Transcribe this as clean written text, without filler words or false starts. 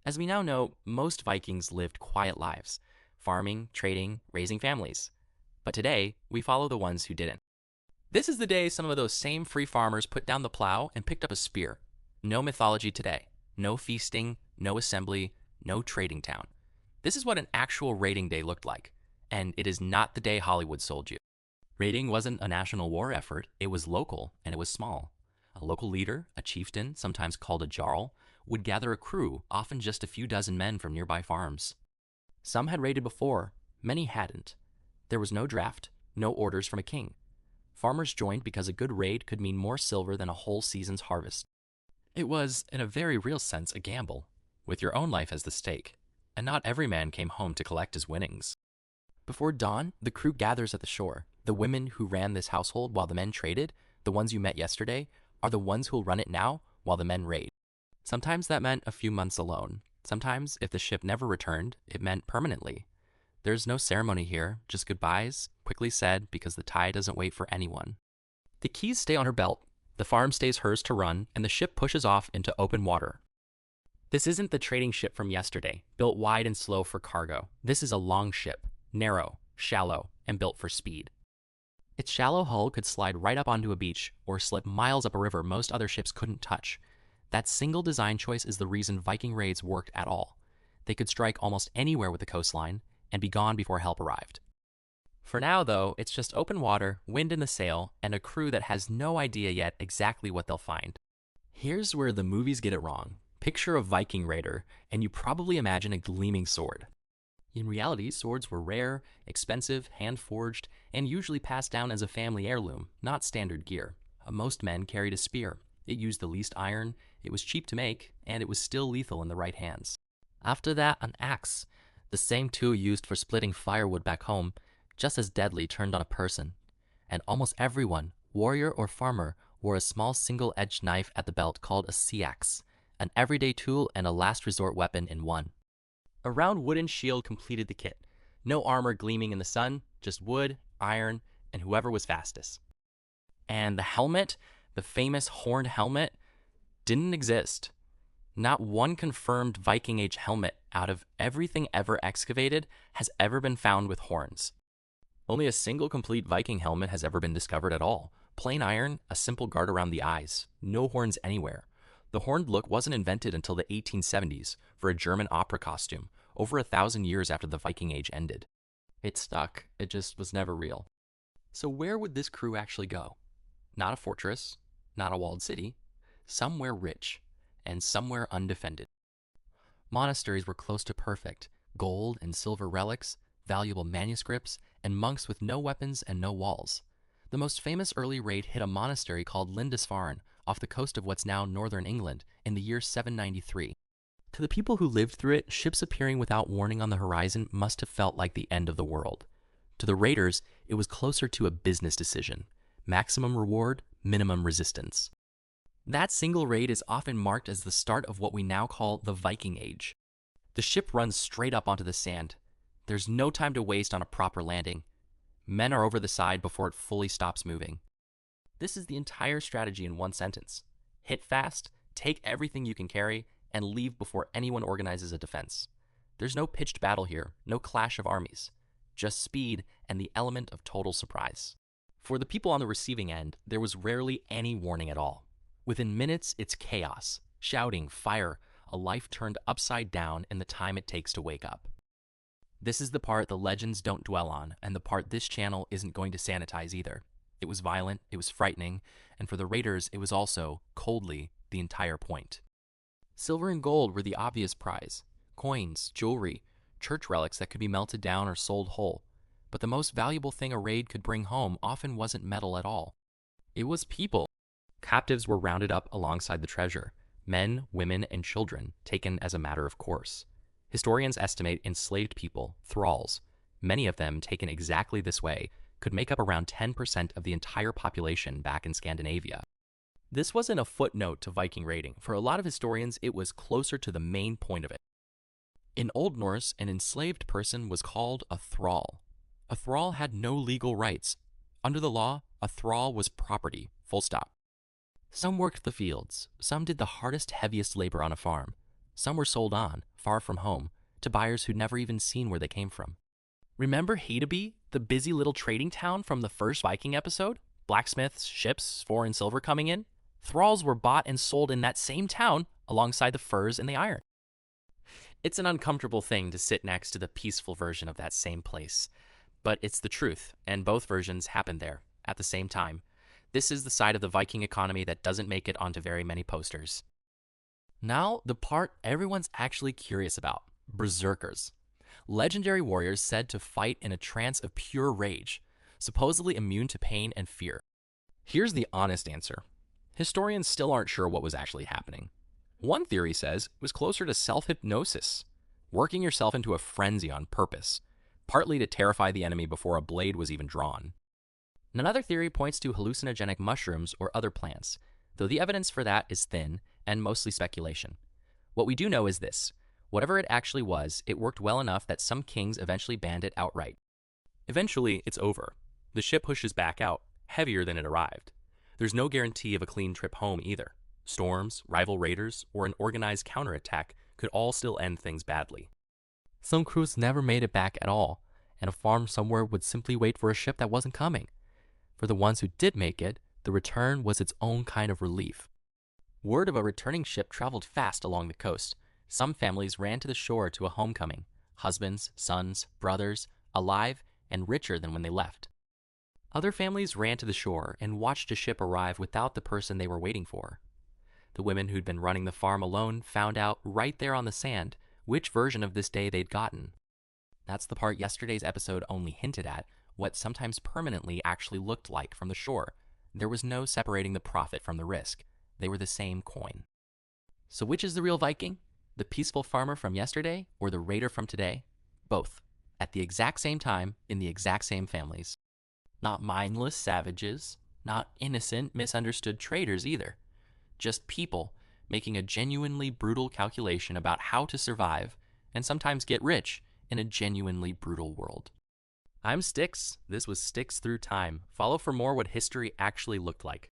As we now know, most Vikings lived quiet lives, farming, trading, raising families. But today, we follow the ones who didn't. This is the day some of those same free farmers put down the plow and picked up a spear. No mythology today. No feasting, no assembly, no trading town. This is what an actual raiding day looked like. And it is not the day Hollywood sold you. Raiding wasn't a national war effort, it was local and it was small. A local leader, a chieftain, sometimes called a jarl, would gather a crew, often just a few dozen men from nearby farms. Some had raided before, many hadn't. There was no draft, no orders from a king. Farmers joined because a good raid could mean more silver than a whole season's harvest. It was, in a very real sense, a gamble, with your own life as the stake, and not every man came home to collect his winnings. Before dawn, the crew gathers at the shore. The women who ran this household while the men traded, the ones you met yesterday, are the ones who'll run it now while the men raid. Sometimes that meant a few months alone. Sometimes, if the ship never returned, it meant permanently. There's no ceremony here, just goodbyes, quickly said because the tide doesn't wait for anyone. The keys stay on her belt, the farm stays hers to run, and the ship pushes off into open water. This isn't the trading ship from yesterday, built wide and slow for cargo. This is a long ship, narrow, shallow, and built for speed. Its shallow hull could slide right up onto a beach or slip miles up a river most other ships couldn't touch. That single design choice is the reason Viking raids worked at all. They could strike almost anywhere with the coastline and be gone before help arrived. For now, though, it's just open water, wind in the sail, and a crew that has no idea yet exactly what they'll find. Here's where the movies get it wrong. Picture a Viking Raider, and you probably imagine a gleaming sword. In reality, swords were rare, expensive, hand-forged, and usually passed down as a family heirloom, not standard gear. Most men carried a spear. It used the least iron, it was cheap to make, and it was still lethal in the right hands. After that, an axe, the same tool used for splitting firewood back home, just as deadly, turned on a person. And almost everyone, warrior or farmer, wore a small single-edged knife at the belt called a sea-axe, an everyday tool and a last resort weapon in one. A round wooden shield completed the kit. No armor gleaming in the sun, just wood, iron, and whoever was fastest. And the helmet, the famous horned helmet, didn't exist. Not one confirmed Viking Age helmet out of everything ever excavated has ever been found with horns. Only a single complete Viking helmet has ever been discovered at all. Plain iron, a simple guard around the eyes, no horns anywhere. The horned look wasn't invented until the 1870s for a German opera costume, over 1,000 years after the Viking Age ended. It stuck, it just was never real. So where would this crew actually go? Not a fortress, not a walled city, somewhere rich, and somewhere undefended. Monasteries were close to perfect, gold and silver relics, valuable manuscripts, and monks with no weapons and no walls. The most famous early raid hit a monastery called Lindisfarne, off the coast of what's now northern England, in the year 793. To the people who lived through it, ships appearing without warning on the horizon must have felt like the end of the world. To the raiders, it was closer to a business decision. Maximum reward, minimum resistance. That single raid is often marked as the start of what we now call the Viking Age. The ship runs straight up onto the sand. There's no time to waste on a proper landing. Men are over the side before it fully stops moving. This is the entire strategy in one sentence. Hit fast, take everything you can carry, and leave before anyone organizes a defense. There's no pitched battle here, no clash of armies. Just speed and the element of total surprise. For the people on the receiving end, there was rarely any warning at all. Within minutes, it's chaos, shouting, fire, a life turned upside down in the time it takes to wake up. This is the part the legends don't dwell on, and the part this channel isn't going to sanitize either. It was violent, it was frightening, and for the raiders, it was also, coldly, the entire point. Silver and gold were the obvious prize. Coins, jewelry, church relics that could be melted down or sold whole. But the most valuable thing a raid could bring home often wasn't metal at all. It was people. Captives were rounded up alongside the treasure. Men, women, and children, taken as a matter of course. Historians estimate enslaved people, thralls, many of them taken exactly this way, could make up around 10% of the entire population back in Scandinavia. This wasn't a footnote to Viking raiding. For a lot of historians, it was closer to the main point of it. In Old Norse, an enslaved person was called a thrall. A thrall had no legal rights. Under the law, a thrall was property, full stop. Some worked the fields. Some did the hardest, heaviest labor on a farm. Some were sold on, far from home to buyers who'd never even seen where they came from. Remember Hedeby, the busy little trading town from the first Viking episode? Blacksmiths, ships, foreign silver coming in? Thralls were bought and sold in that same town alongside the furs and the iron. It's an uncomfortable thing to sit next to the peaceful version of that same place, but it's the truth, and both versions happened there at the same time. This is the side of the Viking economy that doesn't make it onto very many posters. Now, the part everyone's actually curious about: berserkers. Legendary warriors said to fight in a trance of pure rage, supposedly immune to pain and fear. Here's the honest answer. Historians still aren't sure what was actually happening. One theory says it was closer to self-hypnosis, working yourself into a frenzy on purpose, partly to terrify the enemy before a blade was even drawn. Another theory points to hallucinogenic mushrooms or other plants, though the evidence for that is thin and mostly speculation. What we do know is this: whatever it actually was, it worked well enough that some kings eventually banned it outright. Eventually, it's over. The ship pushes back out, heavier than it arrived. There's no guarantee of a clean trip home either. Storms, rival raiders, or an organized counterattack could all still end things badly. Some crews never made it back at all, and a farm somewhere would simply wait for a ship that wasn't coming. For the ones who did make it, the return was its own kind of relief. Word of a returning ship traveled fast along the coast. Some families ran to the shore to a homecoming, husbands, sons, brothers, alive and richer than when they left. Other families ran to the shore and watched a ship arrive without the person they were waiting for. The women who'd been running the farm alone found out right there on the sand which version of this day they'd gotten. That's the part yesterday's episode only hinted at, what sometimes permanently actually looked like from the shore. There was no separating the profit from the risk. They were the same coin. So which is the real Viking? The peaceful farmer from yesterday or the raider from today? Both, at the exact same time, in the exact same families. Not mindless savages, not innocent, misunderstood traders either. Just people making a genuinely brutal calculation about how to survive and sometimes get rich in a genuinely brutal world. I'm Stix. This was Stix Through Time. Follow for more what history actually looked like.